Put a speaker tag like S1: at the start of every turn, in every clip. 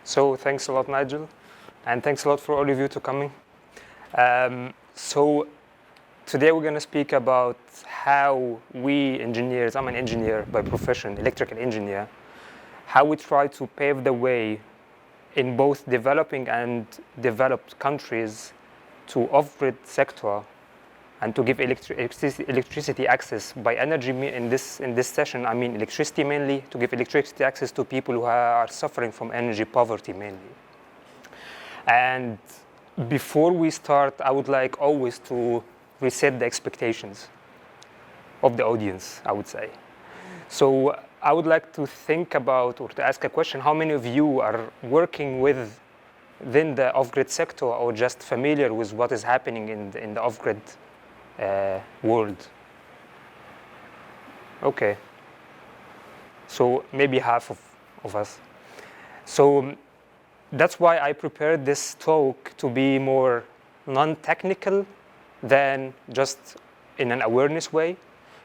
S1: So thanks a lot, Nigel, and thanks a lot for all of you to coming. So today we're going to speak about how we engineers, I'm an engineer by profession, electrical engineer, how we try to pave the way in both developing and developed countries to off-grid sector and to give electricity access by energy. In this session, I mean electricity mainly, to give electricity access to people who are suffering from energy poverty mainly. And before we start, I would like always to reset the expectations of the audience, I would say. So I would like to think about or to ask a question: how many of you are working within the off-grid sector or just familiar with what is happening in the off-grid world? Okay. So maybe half of us. So that's why I prepared this talk to be more non-technical than just in an awareness way.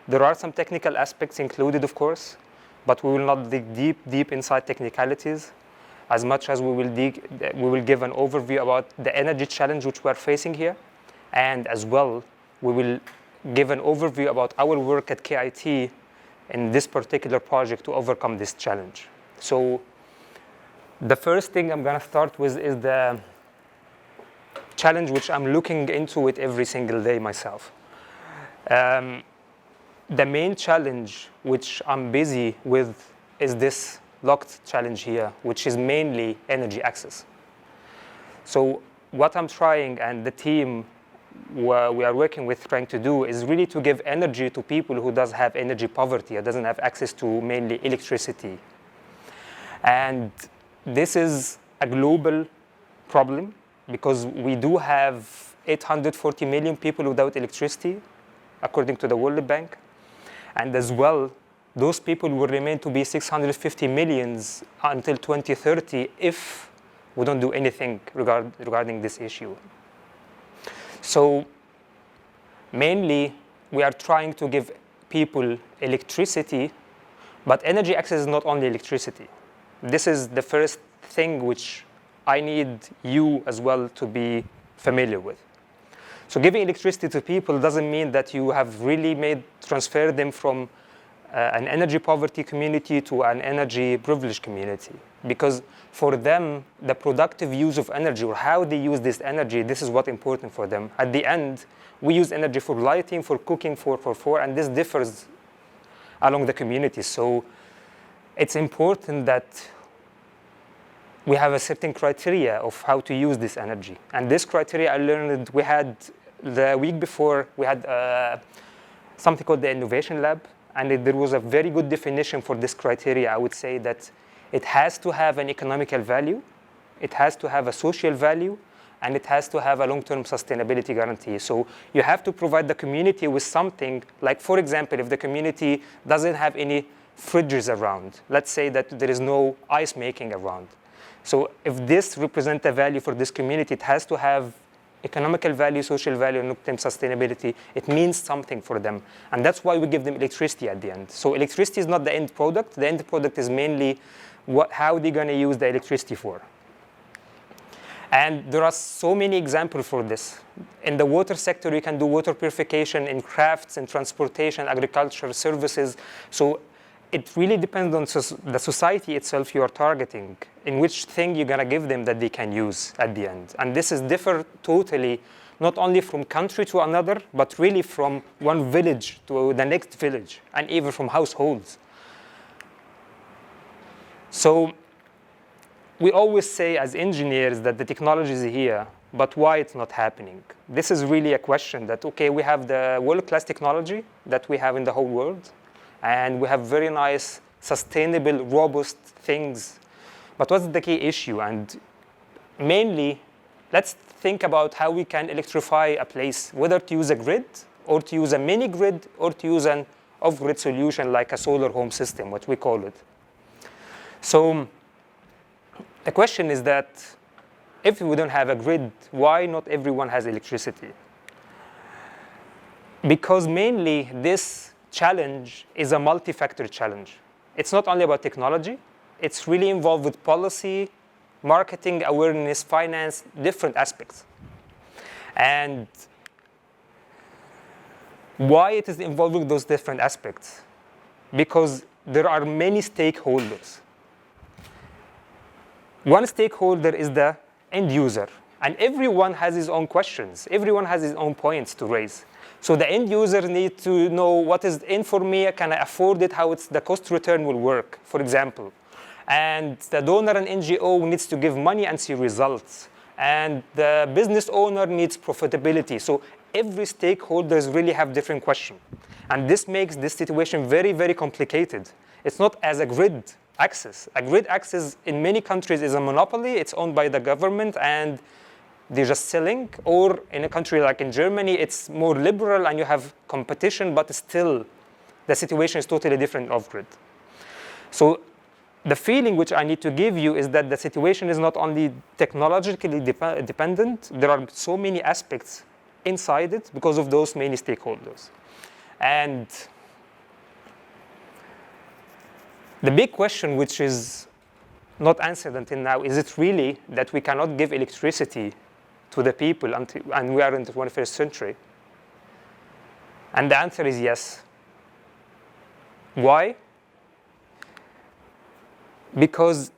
S1: There are some technical aspects included, of course, but we will not dig deep inside technicalities as much as we will give an overview about the energy challenge which we are facing here, and as well we will give an overview about our work at KIT in this particular project to overcome this challenge. So the first thing I'm going to start with is the challenge which I'm looking into it every single day myself. The main challenge which I'm busy with is this locked challenge here, which is mainly energy access. So what I'm trying, and the team we are working with trying to do, is really to give energy to people who does have energy poverty or doesn't have access to mainly electricity. And this is a global problem because we do have 840 million people without electricity, according to the World Bank. And as well, those people will remain to be 650 millions until 2030 if we don't do anything regarding this issue. So mainly, we are trying to give people electricity, but energy access is not only electricity. This is the first thing which I need you as well to be familiar with. So giving electricity to people doesn't mean that you have really transferred them from an energy poverty community to an energy privileged community. Because for them, the productive use of energy or how they use this energy, this is what's important for them. At the end, we use energy for lighting, for cooking, and this differs along the community. So it's important that we have a certain criteria of how to use this energy. And this criteria I learned, we had the week before, we had something called the Innovation Lab. And there was a very good definition for this criteria. I would say that it has to have an economical value, it has to have a social value, and it has to have a long-term sustainability guarantee. So you have to provide the community with something, like for example, if the community doesn't have any fridges around, let's say that there is no ice making around. So if this represents a value for this community, it has to have economical value, social value, and long-term sustainability. It means something for them. And that's why we give them electricity at the end. So electricity is not the end product. The end product is mainly how they're going to use the electricity for. And there are so many examples for this. In the water sector, you can do water purification, in crafts, in transportation, agriculture, services. So it really depends on the society itself you are targeting, in which thing you're going to give them that they can use at the end. And this is different totally, not only from country to another, but really from one village to the next village, and even from households. So we always say as engineers that the technology is here, but why it's not happening? This is really a question that, okay, we have the world-class technology that we have in the whole world, and we have very nice, sustainable, robust things. But what's the key issue? And mainly, let's think about how we can electrify a place, whether to use a grid, or to use a mini grid, or to use an off-grid solution like a solar home system, what we call it. So the question is that if we don't have a grid, why not everyone has electricity? Because mainly this challenge is a multi-factor challenge. It's not only about technology, it's really involved with policy, marketing, awareness, finance, different aspects. And why it is involving those different aspects? Because there are many stakeholders. One stakeholder is the end user, and everyone has his own questions. Everyone has his own points to raise. So the end user needs to know what is in for me, can I afford it, how the cost return will work, for example. And the donor and NGO needs to give money and see results. And the business owner needs profitability. So every stakeholders really have different questions. And this makes this situation very, very complicated. It's not as a grid access. A grid access in many countries is a monopoly. It's owned by the government and they're just selling. Or in a country like in Germany, it's more liberal and you have competition, but still the situation is totally different off-grid. So the feeling which I need to give you is that the situation is not only technologically dependent, there are so many aspects inside it because of those many stakeholders. And the big question which is not answered until now, is it really that we cannot give electricity to the people and we are in the 21st century? And the answer is yes. Why? Because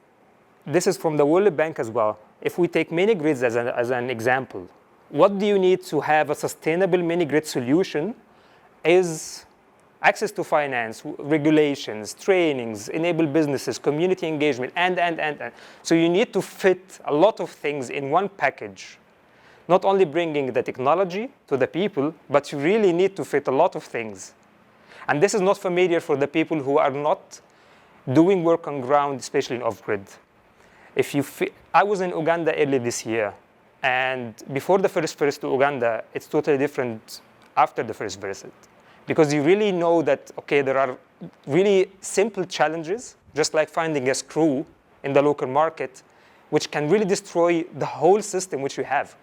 S1: this is from the World Bank as well. If we take mini grids as an example, what do you need to have a sustainable mini grid solution is access to finance, regulations, trainings, enable businesses, community engagement, and. So you need to fit a lot of things in one package, not only bringing the technology to the people, but you really need to fit a lot of things. And this is not familiar for the people who are not doing work on ground, especially in off-grid. I was in Uganda early this year, and before the first visit to Uganda, it's totally different after the first visit. Because you really know that, okay, there are really simple challenges, just like finding a screw in the local market, which can really destroy the whole system which we have.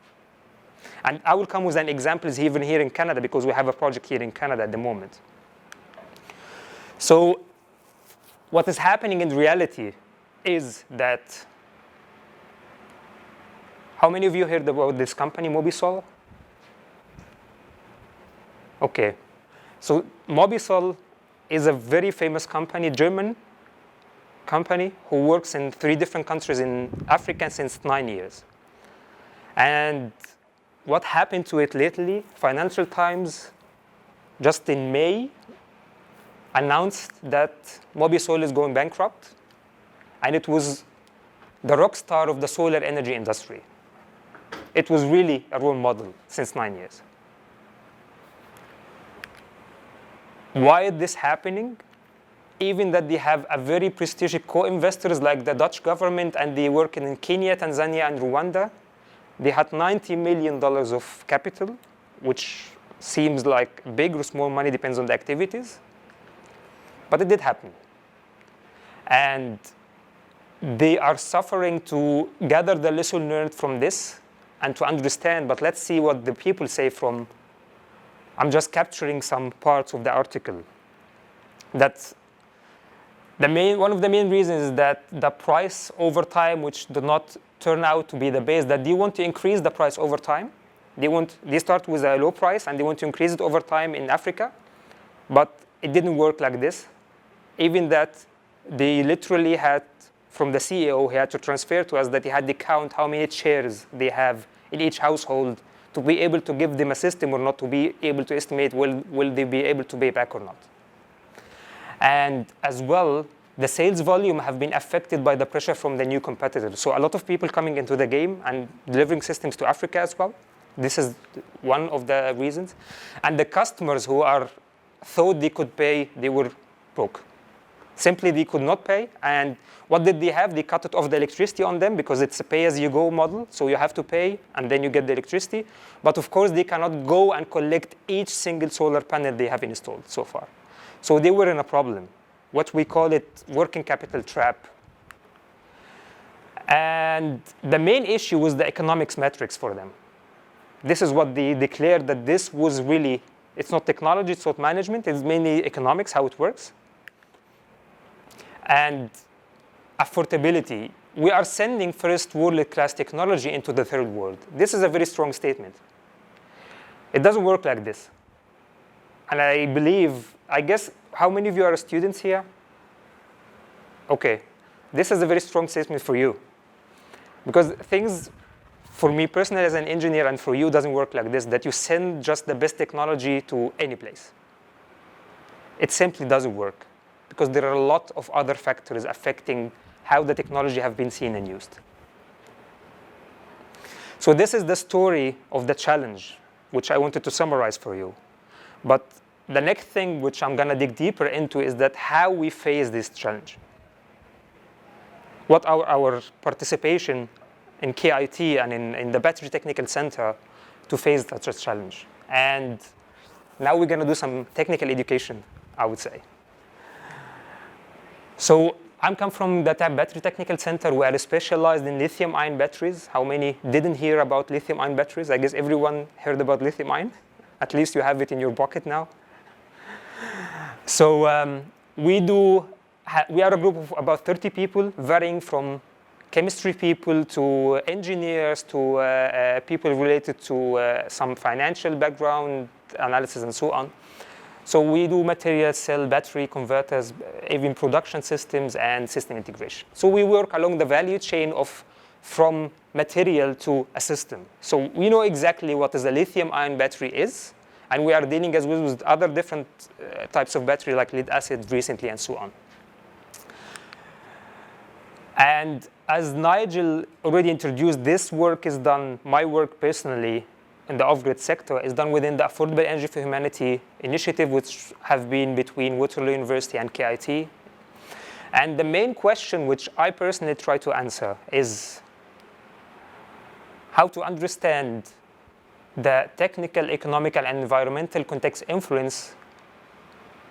S1: And I will come with an example even here in Canada, because we have a project here in Canada at the moment. So what is happening in reality is that, how many of you heard about this company, Mobisol? Okay. So Mobisol is a very famous company, German company, who works in 3 different countries in Africa since 9 years. And what happened to it lately, Financial Times, just in May, announced that Mobisol is going bankrupt, and it was the rock star of the solar energy industry. It was really a role model since 9 years. Why is this happening? Even that they have a very prestigious co-investors like the Dutch government, and they work in Kenya, Tanzania, and Rwanda. They had $90 million of capital, which seems like big or small money, depends on the activities. But it did happen. And they are suffering to gather the lesson learned from this and to understand, but let's see what the people say from, I'm just capturing some parts of the article. That one of the main reasons is that the price over time, which did not turn out to be the base, that they want to increase the price over time. They start with a low price and they want to increase it over time in Africa, but it didn't work like this. Even that they literally had, from the CEO, he had to transfer to us that he had to count how many chairs they have in each household to be able to give them a system or not, to be able to estimate will they be able to pay back or not. And as well, the sales volume have been affected by the pressure from the new competitors. So a lot of people coming into the game and delivering systems to Africa as well. This is one of the reasons. And the customers who thought they could pay, they were broke. Simply, they could not pay. And what did they have? They cut it off the electricity on them because it's a pay-as-you-go model. So you have to pay, and then you get the electricity. But of course, they cannot go and collect each single solar panel they have installed so far. So they were in a problem. What we call it working capital trap. And the main issue was the economics metrics for them. This is what they declared, that this was really, it's not technology, it's not management, it's mainly economics, how it works. And affordability. we are sending first world-class technology into the third world. This is a very strong statement. It doesn't work like this. And I guess, how many of you are students here? Okay, this is a very strong statement for you. Because things, for me personally as an engineer and for you, doesn't work like this, that you send just the best technology to any place. It simply doesn't work, because there are a lot of other factors affecting how the technology have been seen and used. So this is the story of the challenge, which I wanted to summarize for you. But the next thing which I'm going to dig deeper into is that how we face this challenge. What our participation in KIT and in the Battery Technical Center to face such a challenge. And now we're going to do some technical education, I would say. So I come from the Battery Technical Center. We are specialized in lithium-ion batteries. How many didn't hear about lithium-ion batteries? I guess everyone heard about lithium-ion. At least you have it in your pocket now. So we are a group of about 30 people, varying from chemistry people to engineers to people related to some financial background analysis and so on. So we do material, cell, battery, converters, even production systems and system integration. So we work along the value chain from material to a system. So we know exactly what is a lithium-ion battery is, and we are dealing as well with other different types of battery like lead acid recently and so on. And as Nigel already introduced, this work is done, my work personally, in the off-grid sector is done within the Affordable Energy for Humanity initiative, which have been between Waterloo University and KIT. And the main question which I personally try to answer is how to understand the technical, economical, and environmental context influence,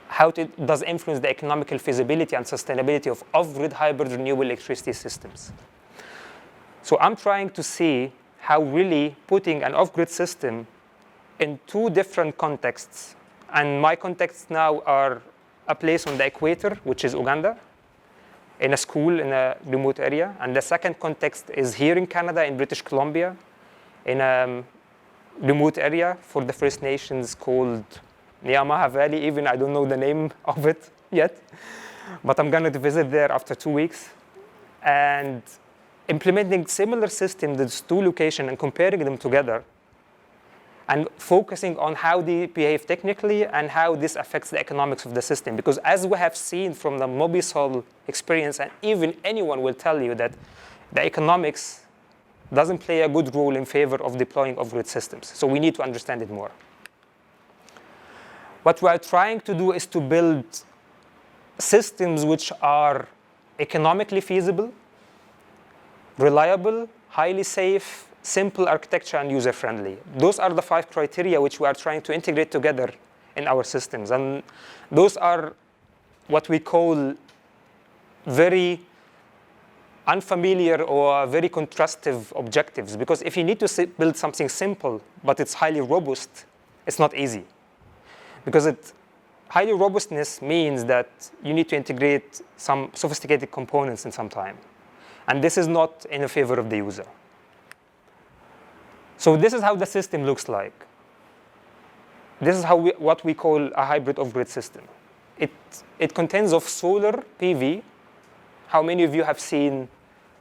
S1: how it does influence the economical feasibility and sustainability of off-grid hybrid renewable electricity systems. So I'm trying to see how really putting an off-grid system in two different contexts, and my contexts now are a place on the equator, which is Uganda, in a school in a remote area, and the second context is here in Canada, in British Columbia, in a remote area for the First Nations called Niamaha Valley. Even I don't know the name of it yet, but I'm going to visit there after 2 weeks. And implementing similar systems, these two locations, and comparing them together, and focusing on how they behave technically and how this affects the economics of the system. Because as we have seen from the Mobisol experience, and even anyone will tell you that the economics doesn't play a good role in favor of deploying off-grid systems. So we need to understand it more. What we are trying to do is to build systems which are economically feasible, reliable, highly safe, simple architecture, and user-friendly. Those are the 5 criteria which we are trying to integrate together in our systems. And those are what we call very unfamiliar or very contrastive objectives. Because if you need to build something simple, but it's highly robust, it's not easy. Because highly robustness means that you need to integrate some sophisticated components in some time. And this is not in favor of the user. So this is how the system looks like. This is what we call a hybrid off-grid system. It contains of solar PV. How many of you have seen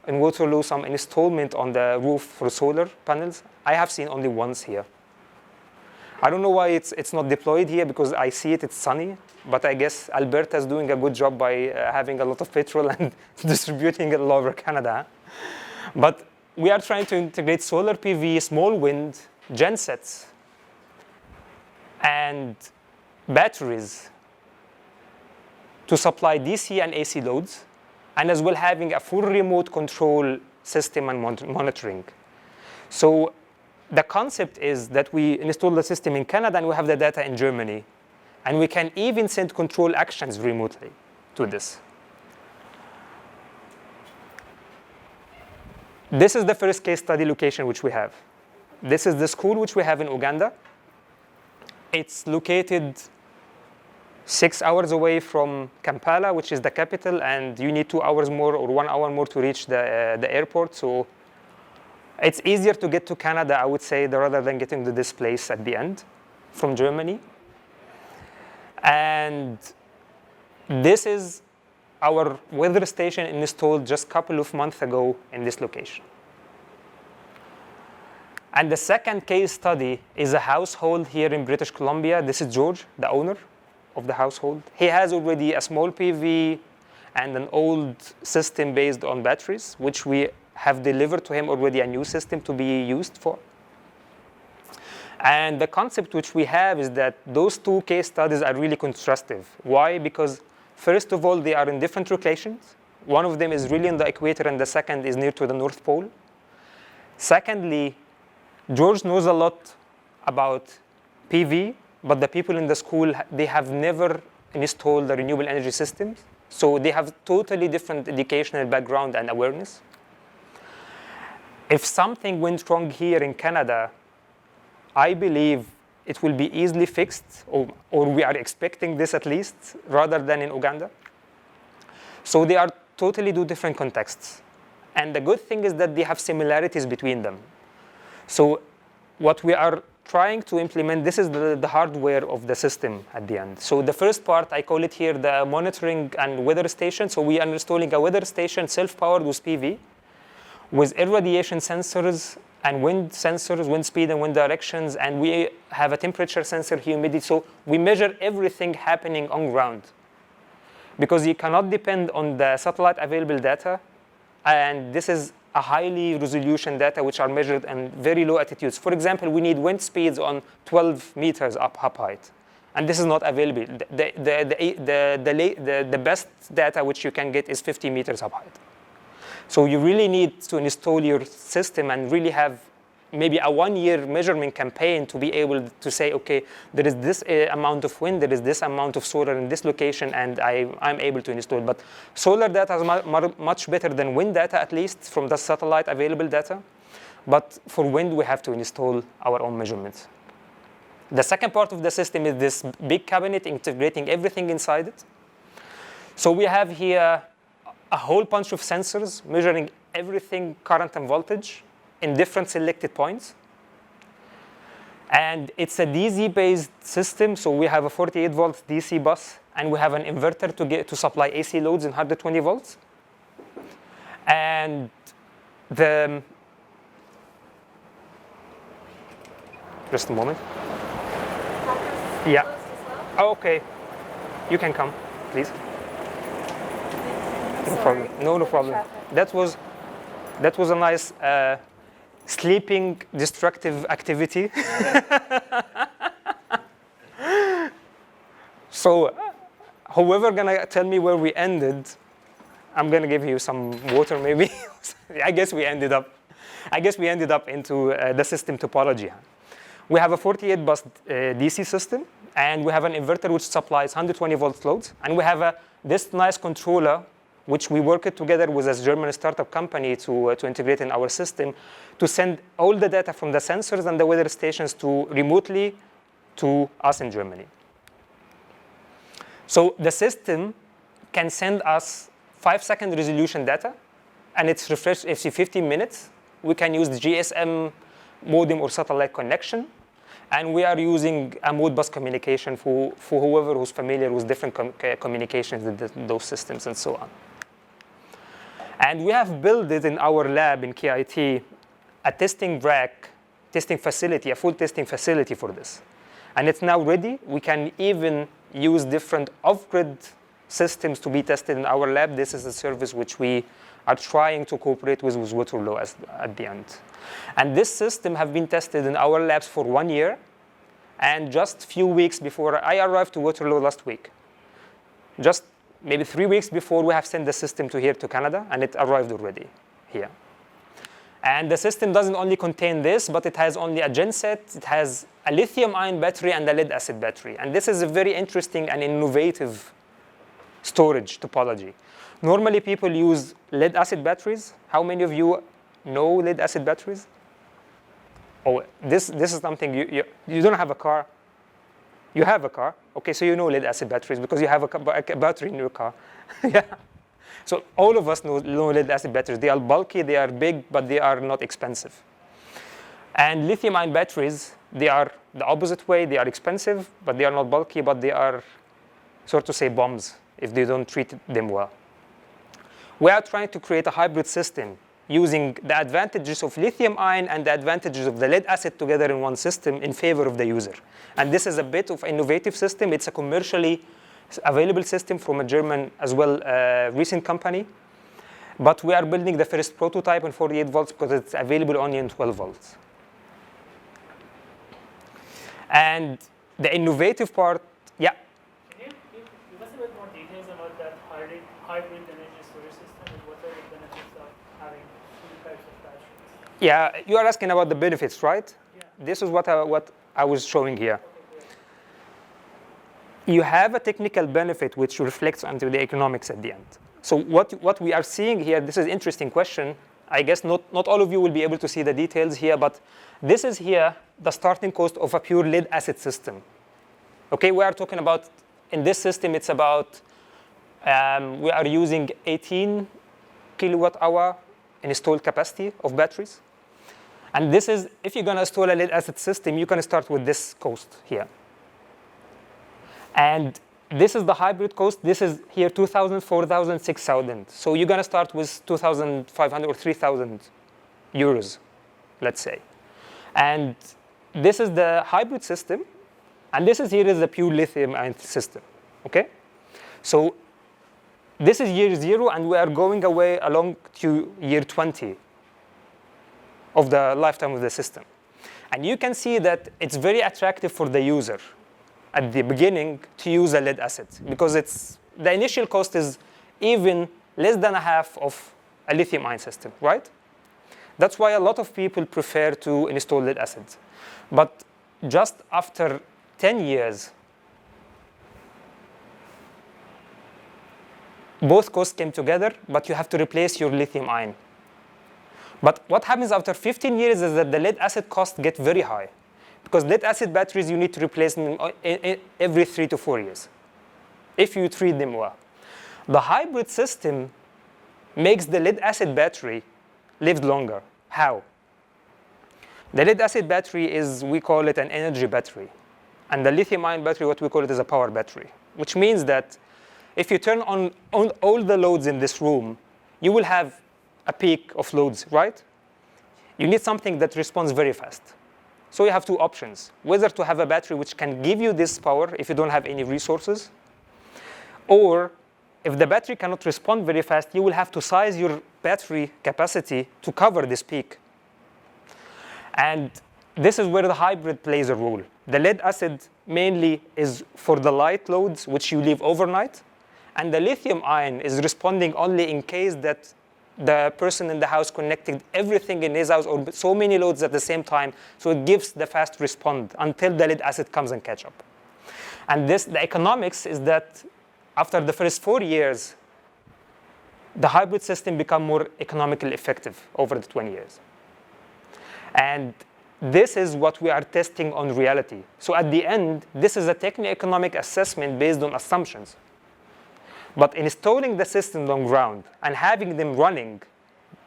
S1: in Waterloo some installment on the roof for solar panels? I have seen only once here. I don't know why it's not deployed here, because I see it's sunny, but I guess Alberta is doing a good job by having a lot of petrol and distributing it all over Canada. But we are trying to integrate solar PV, small wind, gensets, and batteries to supply DC and AC loads, and as well having a full remote control system and monitoring. So the concept is that we install the system in Canada and we have the data in Germany. And we can even send control actions remotely to this. This is the first case study location which we have. This is the school which we have in Uganda. It's located 6 hours away from Kampala, which is the capital, and you need 2 hours more or 1 hour more to reach the airport. So it's easier to get to Canada, I would say, rather than getting to this place at the end from Germany. And this is our weather station installed just a couple of months ago in this location. And the second case study is a household here in British Columbia. This is George, the owner of the household. He has already a small PV and an old system based on batteries, which we have delivered to him already a new system to be used for. And the concept which we have is that those two case studies are really contrastive. Why? Because first of all, they are in different locations. One of them is really on the equator and the second is near to the North Pole. Secondly, George knows a lot about PV, but the people in the school, they have never installed the renewable energy systems. So they have totally different educational background and awareness. If something went wrong here in Canada, I believe it will be easily fixed, or we are expecting this at least, rather than in Uganda. So they are totally two different contexts. And the good thing is that they have similarities between them. So what we are trying to implement, this is the hardware of the system at the end. So the first part, I call it here the monitoring and weather station. So we are installing a weather station self-powered with PV, with irradiation sensors and wind sensors, wind speed and wind directions, and we have a temperature sensor, humidity. So we measure everything happening on ground, because you cannot depend on the satellite available data, and this is a highly resolution data which are measured in very low altitudes. For example, we need wind speeds on 12 meters up height, and this is not available. The best data which you can get is 50 meters up height. So you really need to install your system and really have maybe a 1-year measurement campaign to be able to say, okay, there is this amount of wind, there is this amount of solar in this location, and I'm able to install. But solar data is much better than wind data, at least from the satellite available data. But for wind, we have to install our own measurements. The second part of the system is this big cabinet integrating everything inside it. So we have here a whole bunch of sensors measuring everything, current and voltage, in different selected points. And it's a DC-based system, so we have a 48-volt DC bus, and we have an inverter to supply AC loads in 120 volts. And just a moment. Yeah. Oh, okay. You can come, please. No problem. No problem. That was a nice sleeping destructive activity. So, whoever gonna tell me where we ended, I'm gonna give you some water maybe. I guess we ended up into the system topology. We have a 48 bus DC system, and we have an inverter which supplies 120 volt loads, and we have this nice controller which we worked together with a German startup company to integrate in our system, to send all the data from the sensors and the weather stations remotely to us in Germany. So the system can send us 5-second resolution data, and it's refreshed every 15 minutes. We can use the GSM modem or satellite connection, and we are using a Modbus communication for whoever who's familiar with different communications with those systems and so on. And we have built it in our lab in KIT, a testing rack, testing facility, a full testing facility for this. And it's now ready. We can even use different off-grid systems to be tested in our lab. This is a service which we are trying to cooperate with Waterloo at the end. And this system have been tested in our labs for 1 year, and just a few weeks before I arrived to Waterloo last week. Just maybe 3 weeks before, we have sent the system here to Canada, and it arrived already here. And the system doesn't only contain this, but it has only a genset, it has a lithium-ion battery and a lead-acid battery. And this is a very interesting and innovative storage topology. Normally, people use lead-acid batteries. How many of you know lead-acid batteries? Oh, this is something you don't have a car. You have a car. Okay, so you know lead-acid batteries because you have a battery in your car. Yeah. So all of us know lead-acid batteries. They are bulky, they are big, but they are not expensive. And lithium-ion batteries, they are the opposite way. They are expensive, but they are not bulky, but they are, sort of say, bombs if they don't treat them well. We are trying to create a hybrid system using the advantages of lithium-ion and the advantages of the lead-acid together in one system in favor of the user. And this is a bit of an innovative system. It's a commercially available system from a German, as well, recent company. But we are building the first prototype in 48 volts because it's available only in 12 volts. And the innovative part, yeah?
S2: Can you give us a bit more details about that hybrid energy storage system and what are the benefits of having two types of batteries?
S1: Yeah, you are asking about the benefits, right?
S2: Yeah.
S1: This is what I was showing here. You have a technical benefit which reflects onto the economics at the end. So what we are seeing here, this is an interesting question. I guess not all of you will be able to see the details here, but this is here the starting cost of a pure lead-acid system. Okay, we are talking about, in this system, it's about, we are using 18 kilowatt hour installed capacity of batteries. And this is, if you're going to install a lead-acid system, you can start with this cost here. And this is the hybrid cost. This is here 2,000, 4,000, 6,000. So you're going to start with 2,500 or 3,000 euros, let's say. And this is the hybrid system. And this is here is the pure lithium-ion system, okay? So this is year 0, and we are going away along to year 20 of the lifetime of the system. And you can see that it's very attractive for the user at the beginning to use a lead acid because the initial cost is even less than a half of a lithium-ion system, right? That's why a lot of people prefer to install lead acid. But just after 10 years, both costs came together, but you have to replace your lithium-ion. But what happens after 15 years is that the lead acid costs get very high. Because lead acid batteries, you need to replace them every 3 to 4 years, if you treat them well. The hybrid system makes the lead acid battery live longer. How? The lead acid battery is, we call it an energy battery. And the lithium-ion battery, what we call it is a power battery, which means that if you turn on all the loads in this room, you will have a peak of loads, right? You need something that responds very fast. So you have two options, whether to have a battery which can give you this power if you don't have any resources, or if the battery cannot respond very fast, you will have to size your battery capacity to cover this peak. And this is where the hybrid plays a role. The lead acid mainly is for the light loads, which you leave overnight, and the lithium ion is responding only in case that the person in the house connected everything in his house or so many loads at the same time, so it gives the fast response until the lead acid comes and catch up. And the economics is that after the first 4 years, the hybrid system become more economically effective over the 20 years. And this is what we are testing on reality. So at the end, this is a techno-economic assessment based on assumptions. But installing the systems on ground and having them running,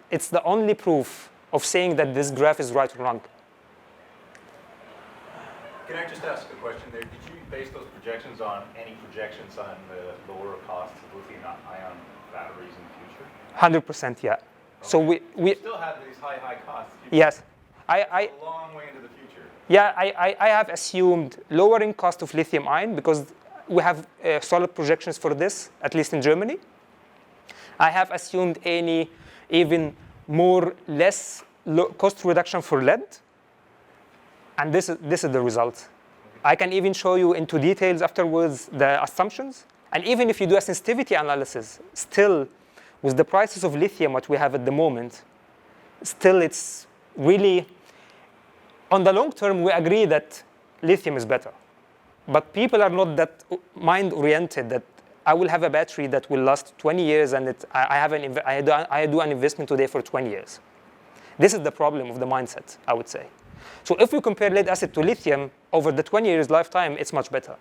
S1: it's the only proof of saying that this graph is right or wrong.
S3: Can I just ask a question there? Did you base those projections on any projections on the lower costs of lithium-ion batteries in the future?
S1: 100%, yeah.
S3: Okay.
S1: So we
S3: still have these high costs.
S1: Yes.
S3: A long way into the future.
S1: Yeah, I have assumed lowering cost of lithium-ion because we have solid projections for this, at least in Germany. I have assumed even less cost reduction for lead. And this is the result. I can even show you into details afterwards the assumptions. And even if you do a sensitivity analysis, still, with the prices of lithium, what we have at the moment, still it's really, on the long term, we agree that lithium is better. But people are not that mind-oriented that I will have a battery that will last 20 years and I do an investment today for 20 years. This is the problem of the mindset, I would say. So if we compare lead acid to lithium over the 20 years lifetime, it's much better.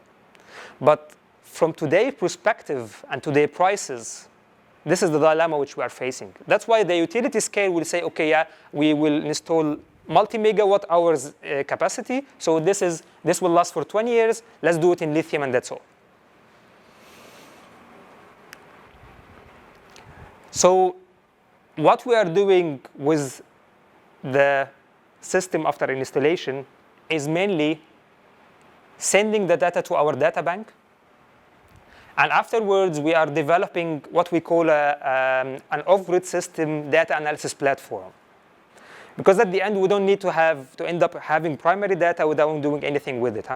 S1: But from today's perspective and today's prices, this is the dilemma which we are facing. That's why the utility scale will say, okay, yeah, we will install multi-megawatt hours capacity. So this will last for 20 years. Let's do it in lithium, and that's all. So what we are doing with the system after installation is mainly sending the data to our data bank. And afterwards, we are developing what we call an off-grid system data analysis platform. Because at the end, we don't need to end up having primary data without doing anything with it.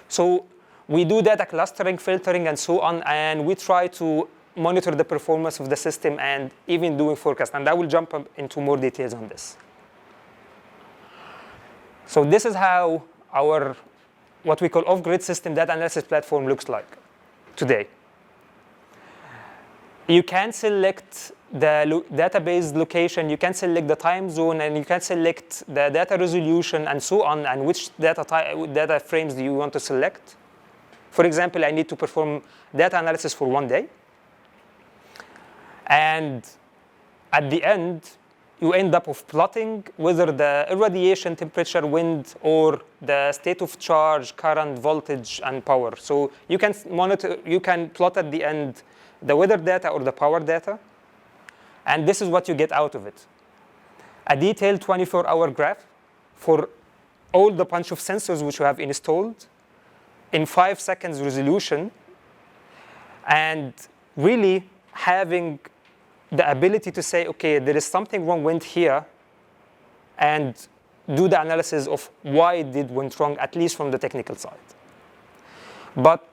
S1: So we do data clustering, filtering, and so on, and we try to monitor the performance of the system and even doing forecast. And I will jump into more details on this. So this is how our what we call off-grid system data analysis platform looks like today. You can select the database location, you can select the time zone, and you can select the data resolution and so on, and which data frames do you want to select. For example, I need to perform data analysis for 1 day. And at the end, you end up with plotting whether the irradiation, temperature, wind, or the state of charge, current, voltage, and power. So you can plot at the end the weather data or the power data. And this is what you get out of it. A detailed 24-hour graph for all the bunch of sensors which you have installed in 5 seconds resolution, and really having the ability to say, okay, there is something wrong went here, and do the analysis of why it went wrong, at least from the technical side. But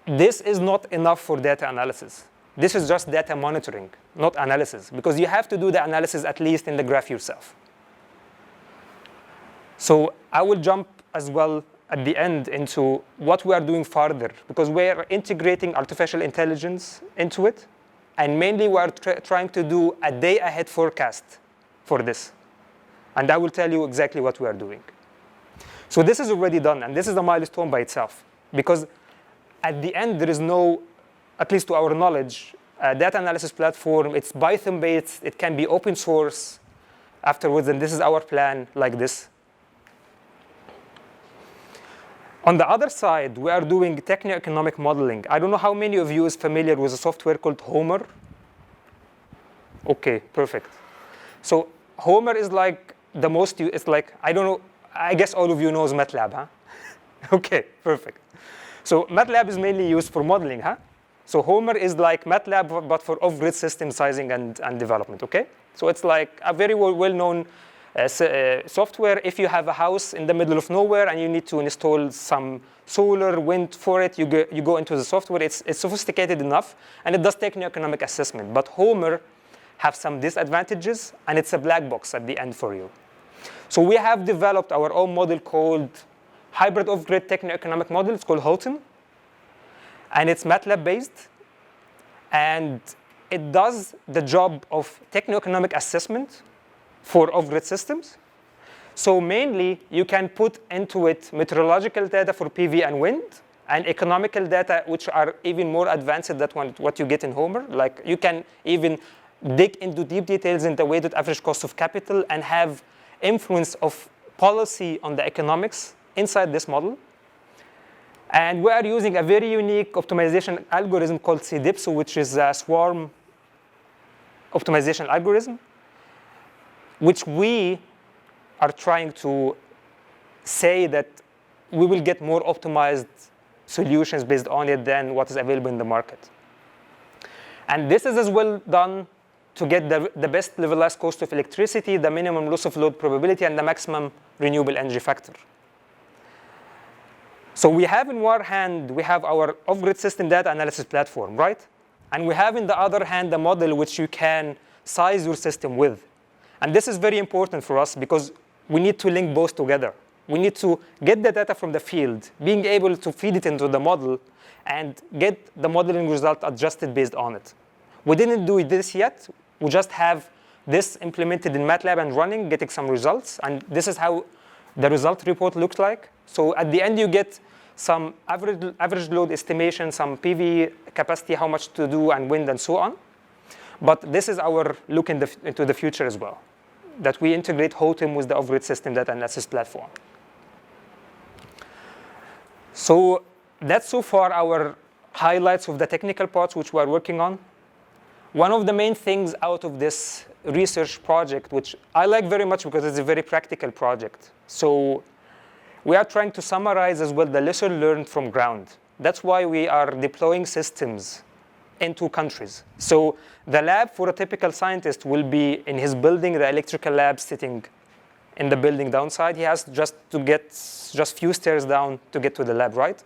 S1: this is not enough for data analysis. This is just data monitoring, not analysis, because you have to do the analysis at least in the graph yourself. So I will jump as well at the end into what we are doing further, because we are integrating artificial intelligence into it. And mainly, we are trying to do a day-ahead forecast for this. And I will tell you exactly what we are doing. So this is already done, and this is a milestone by itself. Because at the end, there is no, at least to our knowledge, a data analysis platform. It's Python-based. It can be open source afterwards, and this is our plan like this. On the other side, we are doing techno-economic modeling. I don't know how many of you is familiar with a software called Homer. Okay, perfect. So Homer is like the most, it's like, I don't know, I guess all of you knows MATLAB, huh? Okay, perfect. So MATLAB is mainly used for modeling, huh? So Homer is like MATLAB, but for off-grid system sizing and development, okay? So it's like a very well-known software. If you have a house in the middle of nowhere and you need to install some solar, wind for it, you go into the software. It's sophisticated enough, and it does techno-economic assessment. But Homer have some disadvantages, and it's a black box at the end for you. So we have developed our own model called Hybrid Off-Grid Techno-Economic Model. It's called HOTEM, and it's MATLAB-based, and it does the job of techno-economic assessment for off-grid systems. So mainly, you can put into it meteorological data for PV and wind, and economical data, which are even more advanced than what you get in Homer. Like, you can even dig into deep details in the weighted average cost of capital and have influence of policy on the economics inside this model. And we are using a very unique optimization algorithm called CDIPSO, which is a swarm optimization algorithm, which we are trying to say that we will get more optimized solutions based on it than what is available in the market. And this is as well done to get the best levelized cost of electricity, the minimum loss of load probability, and the maximum renewable energy factor. So we have in one hand, we have our off-grid system data analysis platform, right? And we have in the other hand the model which you can size your system with. And this is very important for us because we need to link both together. We need to get the data from the field, being able to feed it into the model, and get the modeling result adjusted based on it. We didn't do this yet. We just have this implemented in MATLAB and running, getting some results. And this is how the result report looks like. So at the end, you get some average load estimation, some PV capacity, how much to do, and wind, and so on. But this is our look into the future as well, that we integrate HOTEM with the off-grid system data analysis platform. So that's so far our highlights of the technical parts which we're working on. One of the main things out of this research project, which I like very much because it's a very practical project. So we are trying to summarize as well the lesson learned from ground. That's why we are deploying systems in 2 countries. So the lab for a typical scientist will be in his building, the electrical lab sitting in the building downside. He has just to get just few stairs down to get to the lab, right?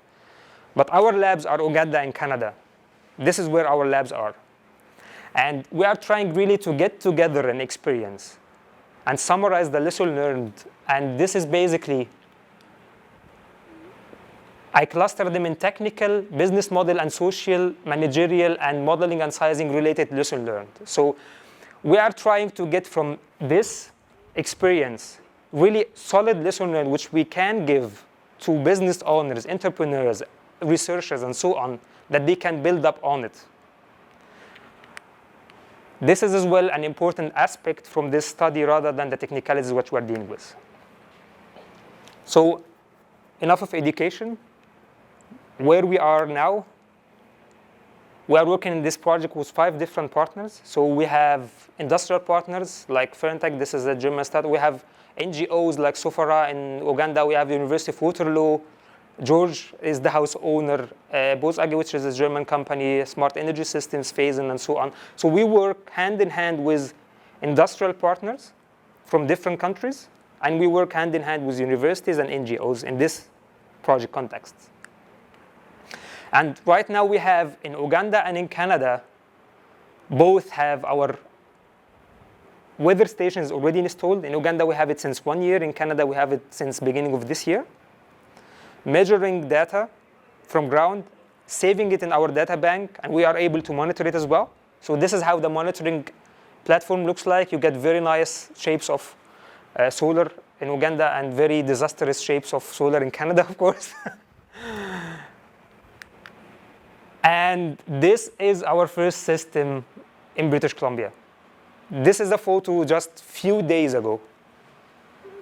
S1: But our labs are Uganda and Canada. This is where our labs are. And we are trying really to get together an experience and summarize the lesson learned. And this is basically, I cluster them in technical, business model, and social, managerial, and modeling and sizing related lesson learned. So we are trying to get from this experience really solid lesson learned, which we can give to business owners, entrepreneurs, researchers, and so on, that they can build up on it. This is as well an important aspect from this study rather than the technicalities which we're dealing with. So enough of education. Where we are now, we are working in this project with 5 different partners. So we have industrial partners like Ferntech, this is a German startup. We have NGOs like Sofara in Uganda. We have University of Waterloo. George is the house owner, Bose, which is a German company, Smart Energy Systems, Phasen, and so on. So we work hand in hand with industrial partners from different countries, and we work hand in hand with universities and NGOs in this project context. And right now we have in Uganda and in Canada, both have our weather stations already installed. In Uganda, we have it since 1 year. In Canada, we have it since beginning of this year. Measuring data from ground, saving it in our data bank, and we are able to monitor it as well. So this is how the monitoring platform looks like. You get very nice shapes of solar in Uganda and very disastrous shapes of solar in Canada, of course. And this is our first system in British Columbia. This is a photo just few days ago,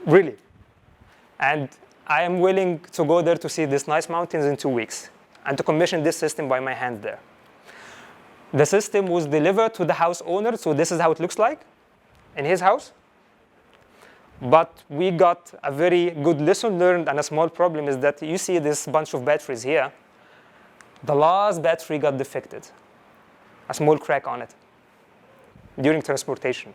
S1: really. And I am willing to go there to see these nice mountains in 2 weeks and to commission this system by my hand there. The system was delivered to the house owner, so this is how it looks like in his house. But we got a very good lesson learned, and a small problem is that you see this bunch of batteries here. The last battery got defected, a small crack on it during transportation.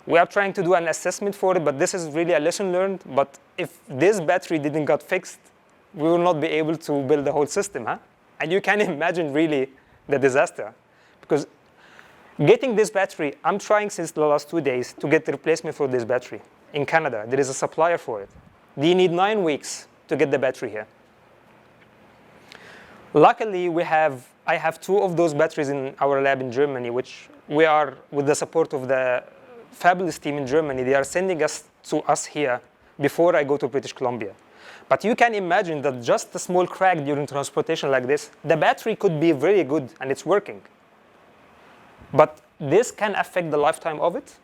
S1: We are trying to do an assessment for it, but this is really a lesson learned. But if this battery didn't get fixed, we will not be able to build the whole system, huh? And you can imagine really the disaster. Because getting this battery, I'm trying since the last 2 days to get the replacement for this battery. In Canada, there is a supplier for it. They need 9 weeks to get the battery here. Luckily, I have 2 of those batteries in our lab in Germany, which we are, with the support of the fabulous team in Germany, they are sending us to us here before I go to British Columbia. But you can imagine that just a small crack during transportation like this, the battery could be very good and it's working. But this can affect the lifetime of it.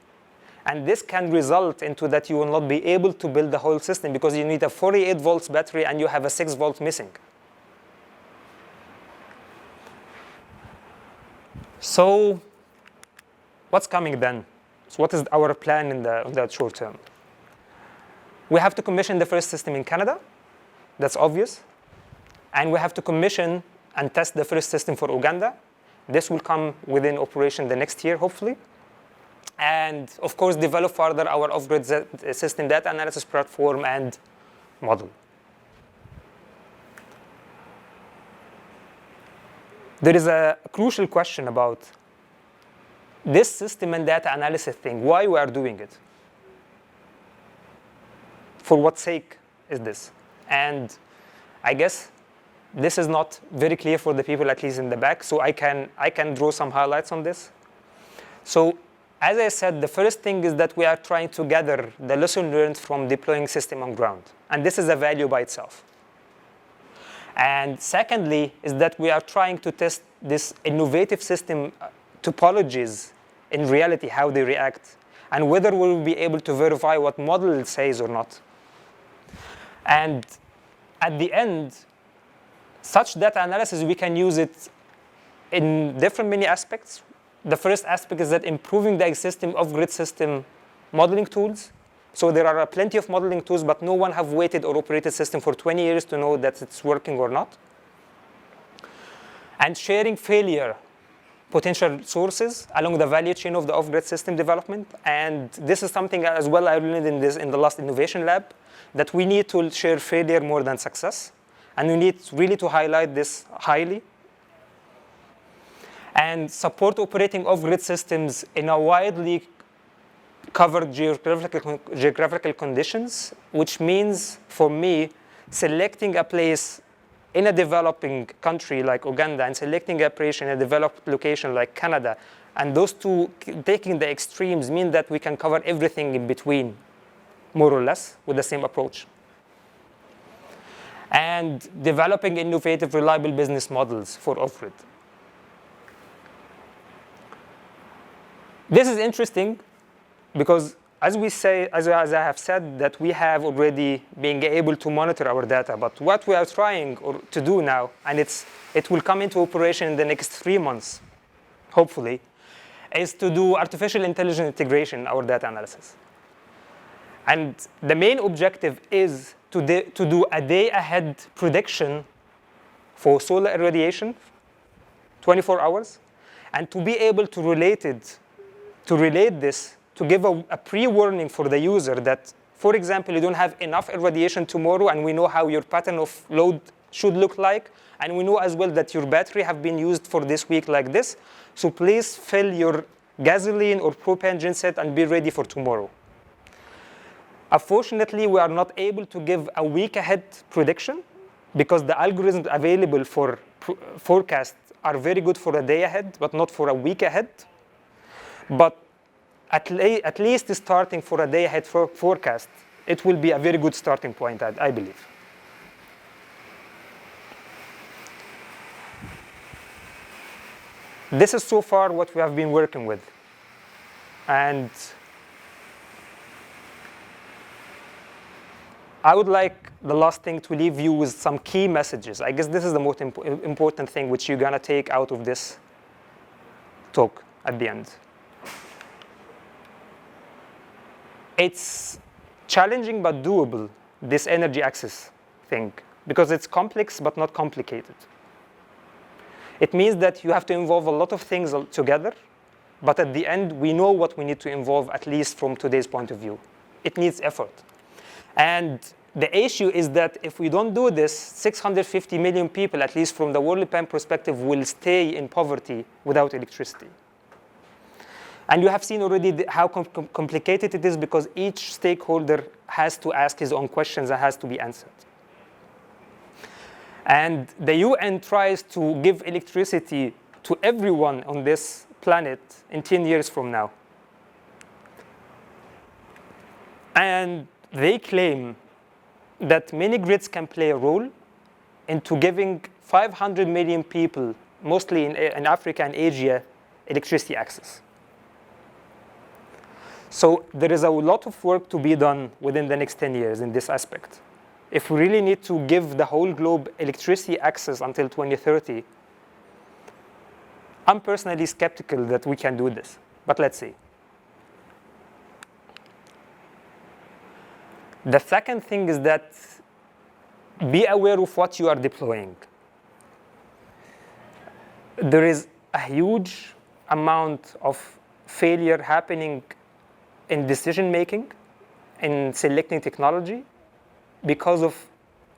S1: And this can result into that you will not be able to build the whole system because you need a 48 volts battery and you have a 6 volt missing. So what's coming then? So what is our plan in the short term? We have to commission the first system in Canada. That's obvious. And we have to commission and test the first system for Uganda. This will come within operation the next year, hopefully. And of course, develop further our off-grid system data analysis platform and model. There is a crucial question about this system and data analysis thing, why we are doing it. For what sake is this? And I guess this is not very clear for the people, at least in the back, so I can draw some highlights on this. So as I said, the first thing is that we are trying to gather the lesson learned from deploying system on ground. And this is a value by itself. And secondly, is that we are trying to test this innovative system topologies in reality, how they react, and whether we will be able to verify what model it says or not. And at the end, such data analysis, we can use it in different many aspects. The first aspect is that improving the existing off-grid system modeling tools. So there are plenty of modeling tools, but no one have waited or operated system for 20 years to know that it's working or not. And sharing failure potential sources along the value chain of the off-grid system development. And this is something as well I learned in the last innovation lab, that we need to share failure more than success. And we need really to highlight this highly. And support operating off-grid systems in a widely covered geographical conditions, which means, for me, selecting a place in a developing country like Uganda and selecting a place in a developed location like Canada, and those two taking the extremes mean that we can cover everything in between, more or less, with the same approach. And developing innovative, reliable business models for off-grid. This is interesting because, as I have said, that we have already been able to monitor our data. But what we are trying to do now, and it will come into operation in the next 3 months, hopefully, is to do artificial intelligence integration in our data analysis. And the main objective is to do a day-ahead prediction for solar irradiation, 24 hours, and to be able to relate this, to give a pre-warning for the user that, for example, you don't have enough irradiation tomorrow, and we know how your pattern of load should look like, and we know as well that your battery have been used for this week like this, so please fill your gasoline or propane genset and be ready for tomorrow. Unfortunately, we are not able to give a week ahead prediction because the algorithms available for forecasts are very good for a day ahead, but not for a week ahead. But at least starting for a day ahead forecast, it will be a very good starting point, I believe. This is so far what we have been working with. And I would like the last thing to leave you with some key messages. I guess this is the most important thing which you're going to take out of this talk at the end. It's challenging but doable, this energy access thing, because it's complex but not complicated. It means that you have to involve a lot of things together, but at the end, we know what we need to involve, at least from today's point of view. It needs effort. And the issue is that if we don't do this, 650 million people, at least from the World Bank perspective, will stay in poverty without electricity. And you have seen already how complicated it is because each stakeholder has to ask his own questions and has to be answered. And the UN tries to give electricity to everyone on this planet in 10 years from now. And they claim that mini grids can play a role into giving 500 million people, mostly in Africa and Asia, electricity access. So there is a lot of work to be done within the next 10 years in this aspect. If we really need to give the whole globe electricity access until 2030, I'm personally skeptical that we can do this, but let's see. The second thing is that be aware of what you are deploying. There is a huge amount of failure happening in decision-making, in selecting technology, because of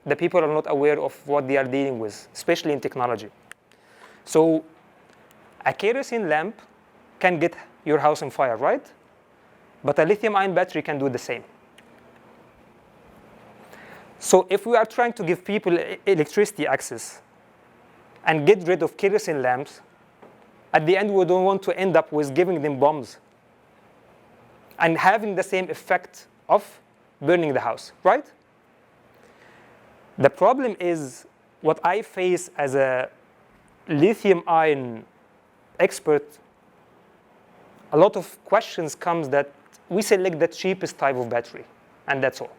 S1: the people are not aware of what they are dealing with, especially in technology. So a kerosene lamp can get your house on fire, right? But a lithium-ion battery can do the same. So if we are trying to give people electricity access and get rid of kerosene lamps, at the end we don't want to end up with giving them bombs and having the same effect of burning the house, right? The problem is what I face as a lithium-ion expert, a lot of questions comes that we select the cheapest type of battery, and that's all.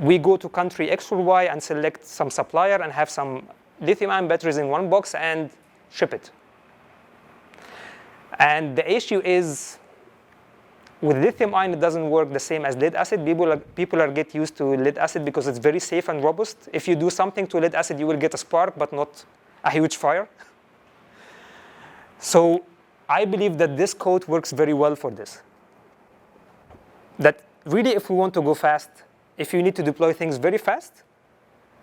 S1: We go to country X or Y and select some supplier and have some lithium-ion batteries in one box and ship it. And the issue is, with lithium-ion, it doesn't work the same as lead acid. People are get used to lead acid because it's very safe and robust. If you do something to lead acid, you will get a spark, but not a huge fire. So I believe that this code works very well for this. That really, if we want to go fast, if you need to deploy things very fast,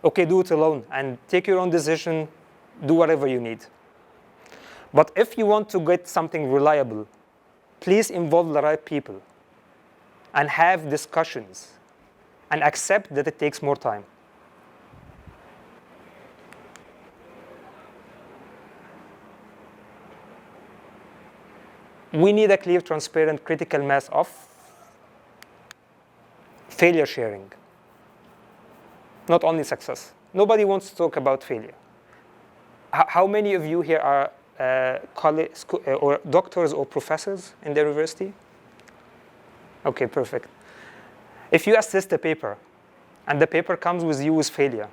S1: okay, do it alone and take your own decision, do whatever you need. But if you want to get something reliable, please involve the right people and have discussions and accept that it takes more time. We need a clear, transparent, critical mass of failure sharing, not only success. Nobody wants to talk about failure. How many of you here are or doctors or professors in the university? Okay, perfect. If you assist a paper and the paper comes with you with failure,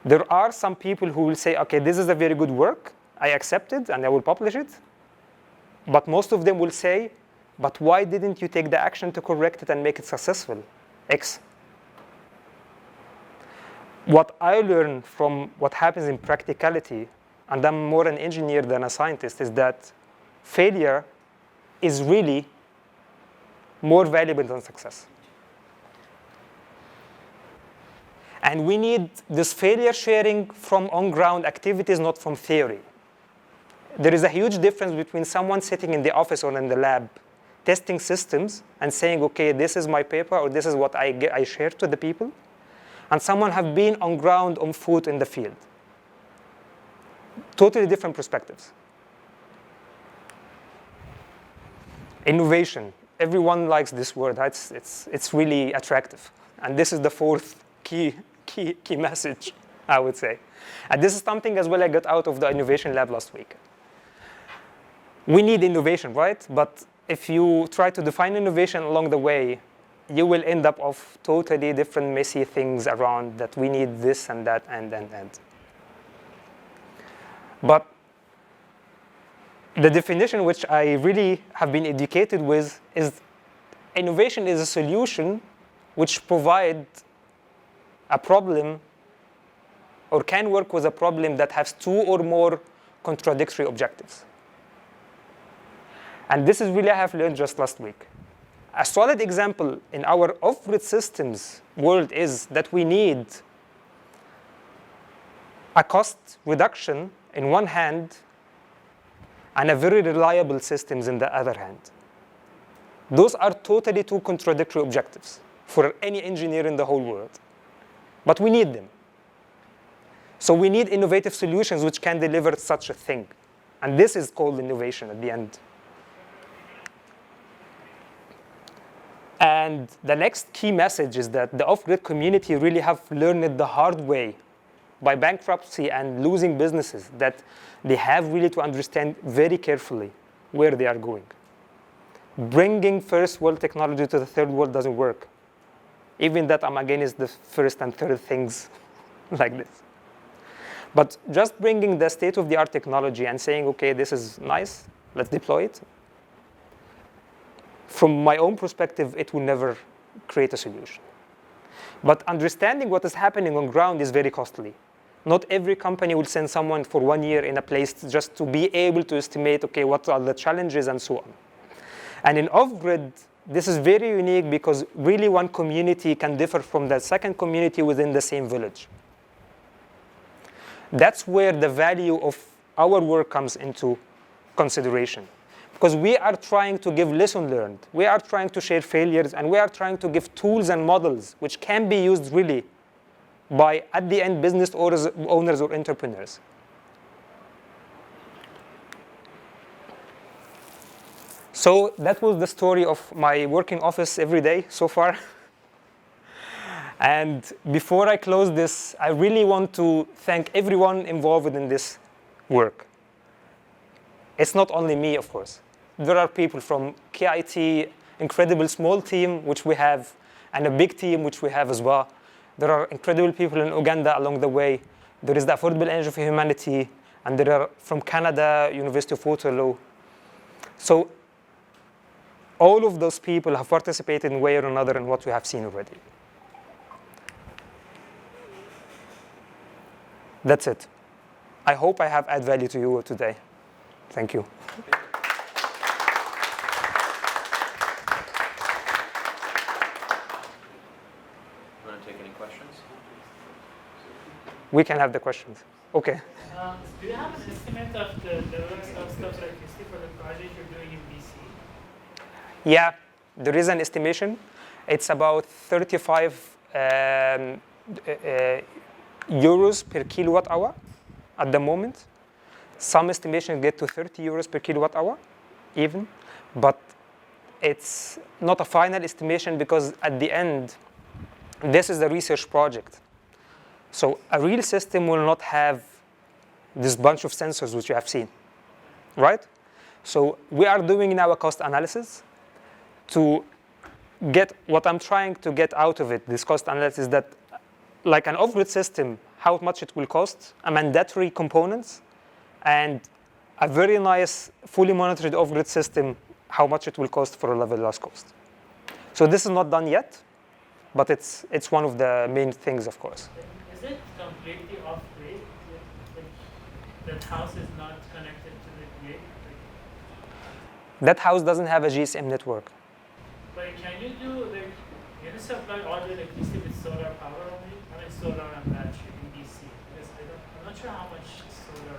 S1: there are some people who will say, okay, this is a very good work, I accept it and I will publish it. But most of them will say, but why didn't you take the action to correct it and make it successful? X. What I learned from what happens in practicality, and I'm more an engineer than a scientist, is that failure is really more valuable than success. And we need this failure sharing from on-ground activities, not from theory. There is a huge difference between someone sitting in the office or in the lab testing systems and saying, okay, this is my paper or this is what I share to the people, and someone have been on ground, on foot in the field. Totally different perspectives. Innovation. Everyone likes this word. It's really attractive. And this is the fourth key message, I would say. And this is something as well I got out of the innovation lab last week. We need innovation, right? But if you try to define innovation along the way, you will end up of totally different messy things around that we need this and that and. But the definition which I really have been educated with is innovation is a solution which provides a problem or can work with a problem that has two or more contradictory objectives. And this is really I have learned just last week. A solid example in our off-grid systems world is that we need a cost reduction in one hand and a very reliable systems in the other hand. Those are totally two contradictory objectives for any engineer in the whole world. But we need them. So we need innovative solutions which can deliver such a thing. And this is called innovation at the end. And the next key message is that the off-grid community really have learned it the hard way by bankruptcy and losing businesses, that they have really to understand very carefully where they are going. Bringing first world technology to the third world doesn't work. Even that I'm against the first and third things like this. But just bringing the state-of-the-art technology and saying, okay, this is nice, let's deploy it. From my own perspective, it will never create a solution. But understanding what is happening on ground is very costly. Not every company will send someone for 1 year in a place just to be able to estimate, okay, what are the challenges and so on. And in off-grid, this is very unique because really one community can differ from the second community within the same village. That's where the value of our work comes into consideration. Because we are trying to give lesson learned. We are trying to share failures, and we are trying to give tools and models which can be used really by, at the end, business owners or entrepreneurs. So that was the story of my working office every day so far. And before I close this, I really want to thank everyone involved in this work. It's not only me, of course. There are people from KIT, incredible small team, which we have, and a big team, which we have as well. There are incredible people in Uganda along the way. There is the Affordable Energy for Humanity, and there are from Canada, University of Waterloo. So all of those people have participated in one way or another in what we have seen already. That's it. I hope I have added value to you today. Thank you.
S4: You want to take any questions?
S1: We can have the questions. Okay.
S2: Do you have an estimate of the levels of stuff electricity for the project you're doing in BC?
S1: Yeah, there is an estimation. It's about 35 euros per kilowatt hour at the moment. Some estimations get to 30 euros per kilowatt hour even, but it's not a final estimation because at the end, this is a research project. So a real system will not have this bunch of sensors which you have seen, right? So we are doing now a cost analysis to get what I'm trying to get out of it, this cost analysis, that like an off-grid system, how much it will cost, a mandatory components, and a very nice, fully monitored off-grid system, how much it will cost for a level loss cost. So this is not done yet, but it's one of the main things, of course.
S2: Is it completely off-grid? Like, that house is not connected to the grid?
S1: That house doesn't have a GSM network.
S2: But can you do, like, can you supply all the electricity with solar power only? I mean, solar and battery in DC? Because I'm not sure how much solar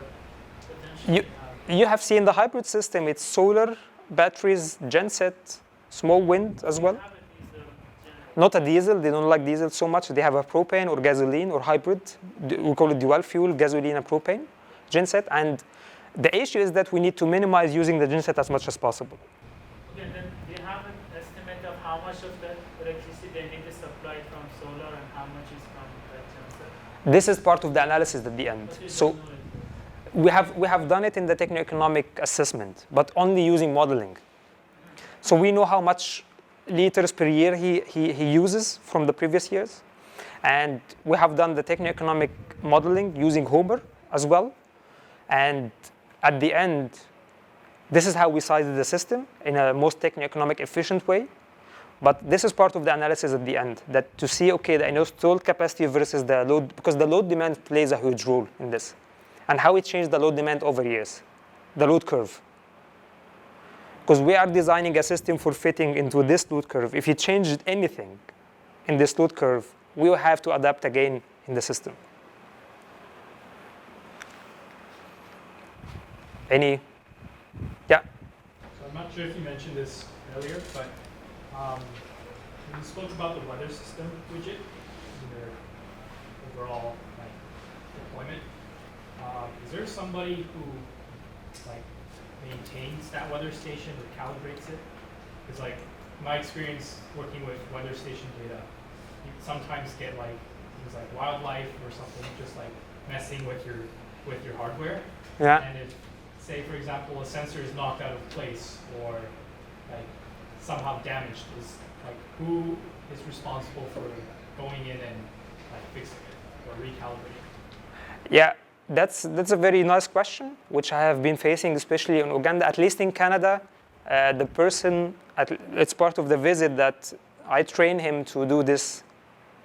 S2: potential you have.
S1: You have seen the hybrid system. It's solar, batteries, genset, small wind as well.
S2: You have a diesel generator.
S1: Not a diesel. They don't like diesel so much. They have a propane or gasoline or hybrid. We call it dual fuel, gasoline and propane genset. And the issue is that we need to minimize using the genset as much as possible.
S2: Okay, then do you have an estimate of how much of the electricity they need to supply from solar and how much is from that genset?
S1: This is part of the analysis at the end.
S2: But you
S1: So
S2: don't know it.
S1: we have done it in the techno-economic assessment, but only using modeling. So we know how much liters per year he uses from the previous years. And we have done the techno-economic modeling using Homer as well. And at the end, this is how we sized the system in a most techno-economic efficient way. But this is part of the analysis at the end, that to see, okay, the installed capacity versus the load, because the load demand plays a huge role in this, and how it changed the load demand over years, the load curve. Because we are designing a system for fitting into this load curve. If you changed anything in this load curve, we will have to adapt again in the system. Any? Yeah.
S5: So I'm not sure if you mentioned this earlier, but when you spoke about the weather system widget in your overall deployment, is there somebody who maintains that weather station or calibrates it? Because my experience working with weather station data, you sometimes get things like wildlife or something just messing with your hardware.
S1: Yeah.
S5: And if, say for example, a sensor is knocked out of place or somehow damaged, who is responsible for going in and fixing it or recalibrating?
S1: Yeah, that's a very nice question, which I have been facing, especially in Uganda, at least in Canada. The person, it's part of the visit that I train him to do this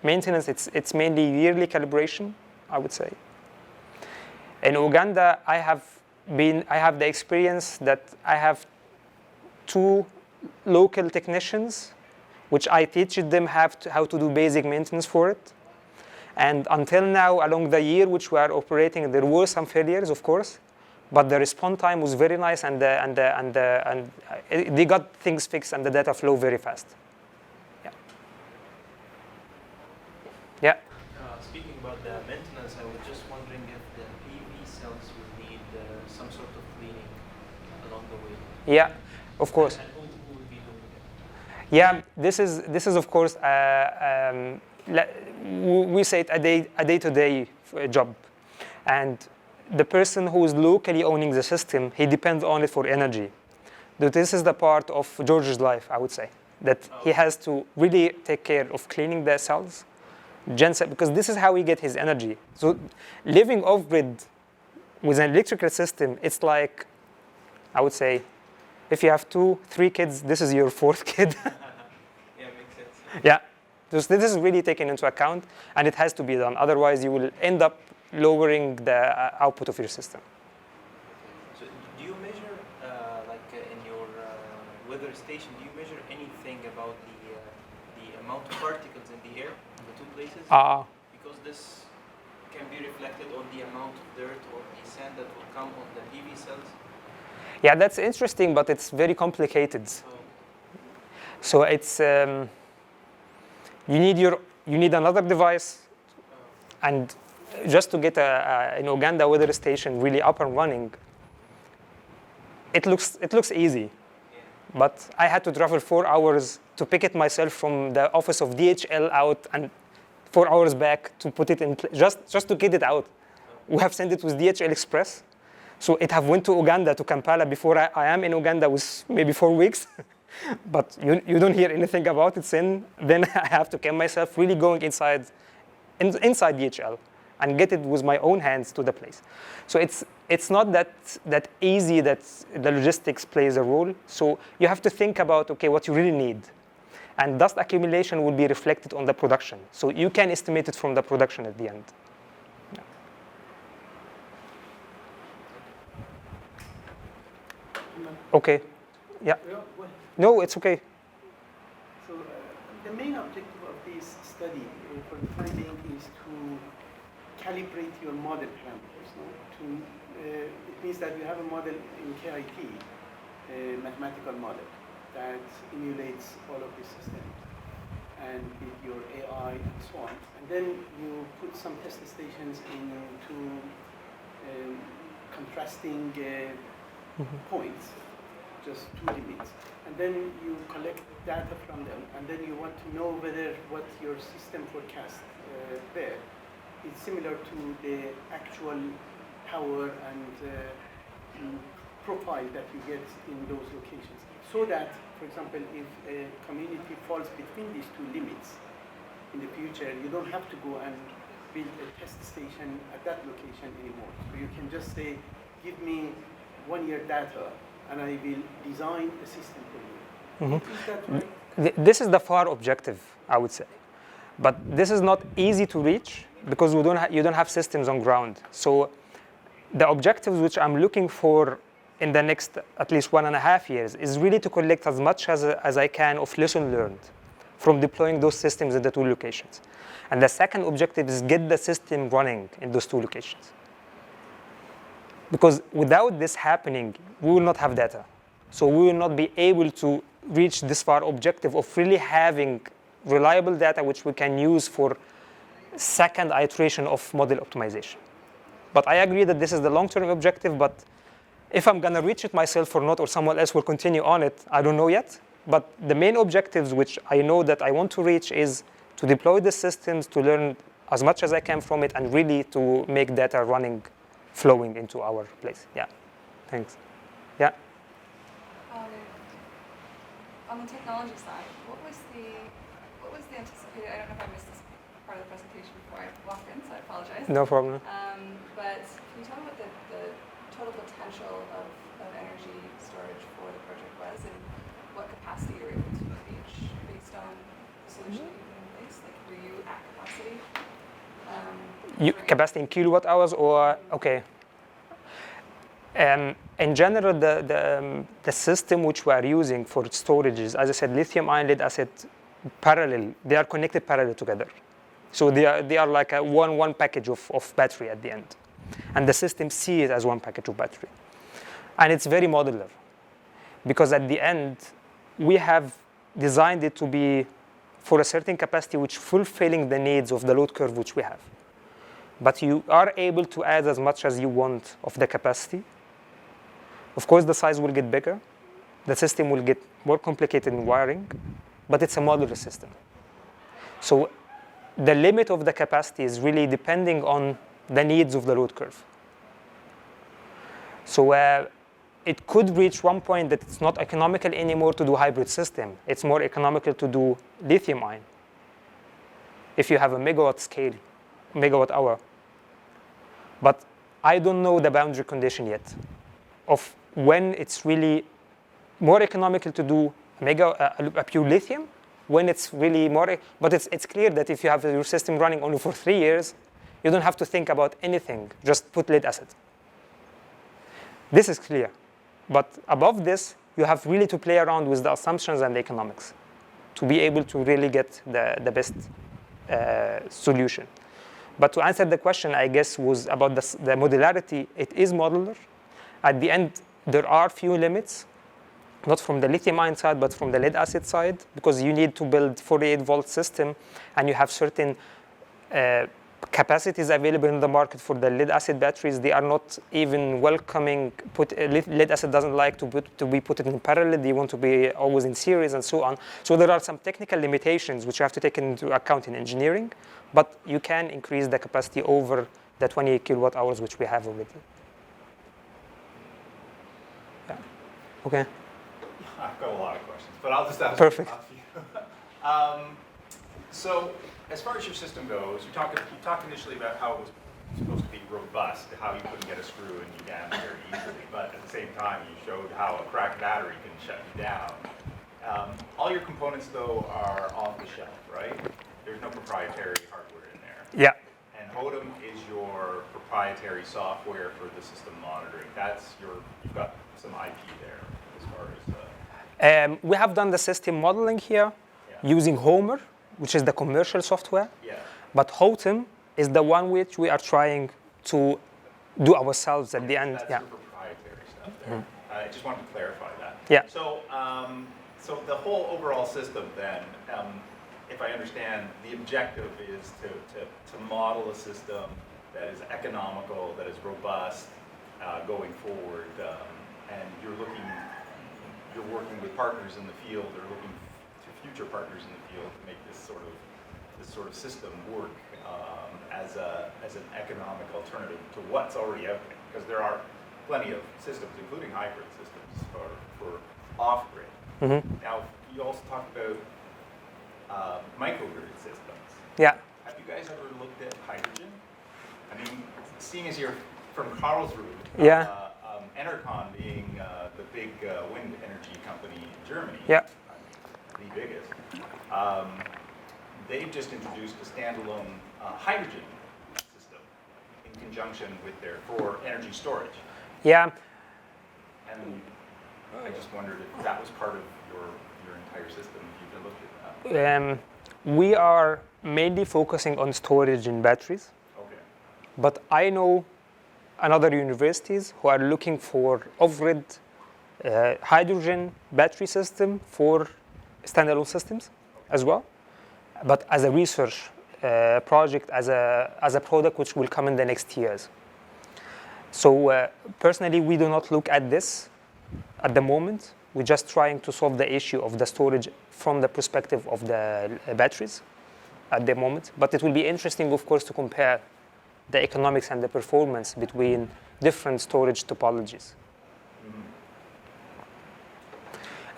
S1: maintenance. It's mainly yearly calibration, I would say. In Uganda, I have the experience that I have 2 local technicians, which I teach them how to do basic maintenance for it. And until now, along the year which we are operating, there were some failures, of course, but the response time was very nice, and they got things fixed, and the data flow very fast. Yeah. Yeah.
S4: Speaking about the maintenance, I was just wondering if the PV cells will need some sort of cleaning along the way.
S1: Yeah. Of course.
S4: And who will be doing it?
S1: Yeah, this is of course we say it a day-to-day job, and the person who is locally owning the system, he depends on it for energy. This is the part of George's life, I would say, that he has to really take care of cleaning the cells, genset, because this is how he get his energy. So living off-grid with an electrical system, it's like, I would say, if you have 2, 3 kids, this is your 4th kid.
S4: Yeah, makes sense.
S1: Yeah, this is really taken into account, and it has to be done. Otherwise, you will end up lowering the output of your system.
S4: So do you measure, in your weather station, do you measure anything about the amount of particles in the air in the 2 places? Because this can be reflected on the amount of dirt or the sand that will come on the PV cells?
S1: Yeah, that's interesting, but it's very complicated.
S4: Oh.
S1: So it's you need another device, and just to get an Uganda weather station really up and running, it looks easy, but I had to travel 4 hours to pick it myself from the office of DHL out, and 4 hours back to put it in just to get it out. We have sent it with DHL Express, so it have went to Uganda, to Kampala, before I am in Uganda with maybe 4 weeks. But you don't hear anything about it. Then I have to come myself, really going inside DHL, and get it with my own hands to the place. So it's not that easy, that the logistics plays a role. So you have to think about, okay, what you really need. And dust accumulation will be reflected on the production. So you can estimate it from the production at the end. Yeah. Okay. Yeah. No, it's okay.
S6: So the main objective of this study for the time being is to calibrate your model parameters. No? It means that you have a model in KIT, a mathematical model that emulates all of these systems, and with your AI and so on. And then you put some test stations into contrasting points, just 2 limits. And then you collect data from them, and then you want to know whether what your system forecast there is similar to the actual power and profile that you get in those locations. So that, for example, if a community falls between these 2 limits in the future, you don't have to go and build a test station at that location anymore. So you can just say, give me 1-year data, and I will design a system for you.
S1: Mm-hmm.
S6: Is that right?
S1: This is the far objective, I would say. But this is not easy to reach because you don't have systems on ground. So the objectives which I'm looking for in the next at least 1.5 years is really to collect as much as I can of lesson learned from deploying those systems in the 2 locations. And the second objective is get the system running in those 2 locations. Because without this happening, we will not have data. So we will not be able to reach this far objective of really having reliable data which we can use for second iteration of model optimization. But I agree that this is the long-term objective, but if I'm gonna reach it myself or not, or someone else will continue on it, I don't know yet. But the main objectives which I know that I want to reach is to deploy the systems, to learn as much as I can from it, and really to make data running, flowing into our place. Yeah, thanks. Yeah.
S7: On the technology side, what was the anticipated? I don't know if I missed this part of the presentation before I walked in, so I apologize.
S1: No problem.
S7: But can you talk about the total potential of energy storage for the project was, and what capacity you were able to reach based on the solution that you put in place? Like, were you at capacity?
S1: Capacity in kilowatt hours, or okay. In general, the system which we are using for storage is, as I said, lithium-ion, lead-acid, parallel. They are connected parallel together. So they are like one package of battery at the end. And the system sees it as one package of battery. And it's very modular. Because at the end, we have designed it to be for a certain capacity which fulfilling the needs of the load curve which we have. But you are able to add as much as you want of the capacity. Of course, the size will get bigger, the system will get more complicated in wiring, but it's a modular system. So the limit of the capacity is really depending on the needs of the load curve. So it could reach one point that it's not economical anymore to do hybrid system. It's more economical to do lithium ion if you have a megawatt hour. But I don't know the boundary condition yet of when it's really more economical to do a pure lithium, when it's really more, but it's clear that if you have your system running only for 3 years, you don't have to think about anything, just put lead acid. This is clear. But above this, you have really to play around with the assumptions and the economics to be able to really get the best solution. But to answer the question, I guess, was about the modularity. It is modular. At the end, there are few limits, not from the lithium-ion side, but from the lead-acid side, because you need to build 48-volt system, and you have certain capacities available in the market for the lead-acid batteries. They are not even welcoming. Lead-acid doesn't like to be put in parallel. They want to be always in series and so on. So there are some technical limitations which you have to take into account in engineering, but you can increase the capacity over the 28 kilowatt hours which we have already. Yeah. Okay.
S3: I've got a lot of questions, but I'll just ask
S1: Perfect.
S3: a few. So, as far as your system goes, you talked initially about how it was supposed to be robust, how you couldn't get a screw and you damage very easily, but at the same time, you showed how a cracked battery can shut you down. All your components, though, are off the shelf, right? There's no proprietary hardware in there.
S1: Yeah.
S3: And HODEM is your proprietary software for the system monitoring. You've got some IP there as far as.
S1: We have done the system modeling here using Homer, which is the commercial software.
S3: Yeah.
S1: But HOTEM is the one which we are trying to do ourselves at the end.
S3: That's your proprietary stuff there. I just wanted to clarify that.
S1: Yeah.
S3: So, so the whole overall system then, if I understand, the objective is to model a system that is economical, that is robust going forward, and you're working with partners in the field, or looking to future partners in the field to make this sort of system work as an economic alternative to what's already out there, because there are plenty of systems, including hybrid systems, for off-grid.
S1: Mm-hmm.
S3: Now, you also talked about microgrid systems.
S1: Yeah.
S3: Have you guys ever looked at hydrogen? I mean, seeing as you're from Karlsruhe, Enercon being the big wind energy company in Germany, the biggest, they've just introduced a standalone hydrogen system in conjunction with for energy storage.
S1: Yeah.
S3: And I just wondered if that was part of your entire system, if you've looked at that.
S1: We are mainly focusing on storage and batteries.
S3: Okay.
S1: But I know another universities who are looking for off-grid hydrogen battery system for standalone systems as well, but as a research project, as a product which will come in the next years. So personally, we do not look at this at the moment. We're just trying to solve the issue of the storage from the perspective of the batteries at the moment. But it will be interesting, of course, to compare the economics and the performance between different storage topologies. Mm-hmm.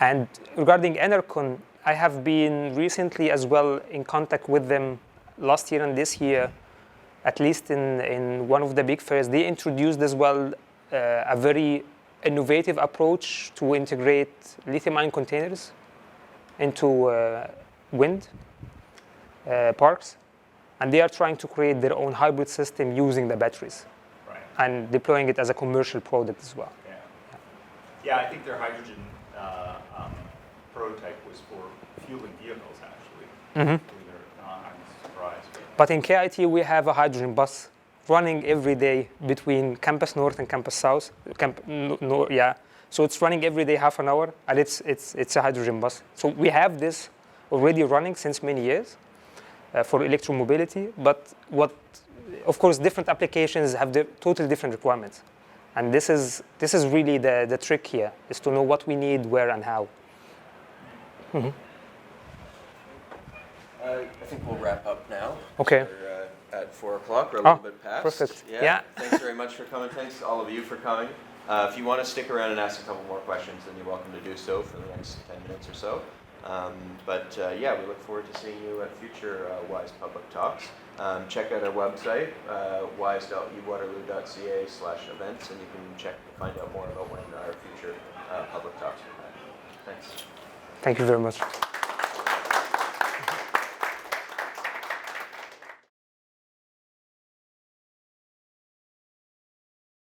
S1: And regarding Enercon, I have been recently as well in contact with them last year and this year, at least in one of the big fairs. They introduced as well a very innovative approach to integrate lithium-ion containers into wind parks. And they are trying to create their own hybrid system using the batteries, and deploying it as a commercial product as well.
S3: Yeah, I think their hydrogen prototype was for fueling vehicles, actually. Mm-hmm. I'm surprised.
S1: But in KIT, we have a hydrogen bus running every day between Campus North and Campus South. So it's running every day, half an hour, and it's a hydrogen bus. So we have this already running since many years. For electromobility, but of course, different applications have totally different requirements. And this is really the trick here, is to know what we need, where, and how.
S8: I think we'll wrap up now.
S1: Okay.
S8: We're at 4 o'clock, or a little bit past.
S1: Perfect.
S8: Yeah.
S1: Yeah.
S8: Thanks very much for coming. Thanks to all of you for coming. If you want to stick around and ask a couple more questions, then you're welcome to do so for the next 10 minutes or so. Yeah, we look forward to seeing you at future WISE public talks. Check out our website, wise.uwaterloo.ca/events, and you can find out more about when our future public talks are. Thanks.
S1: Thank you very much.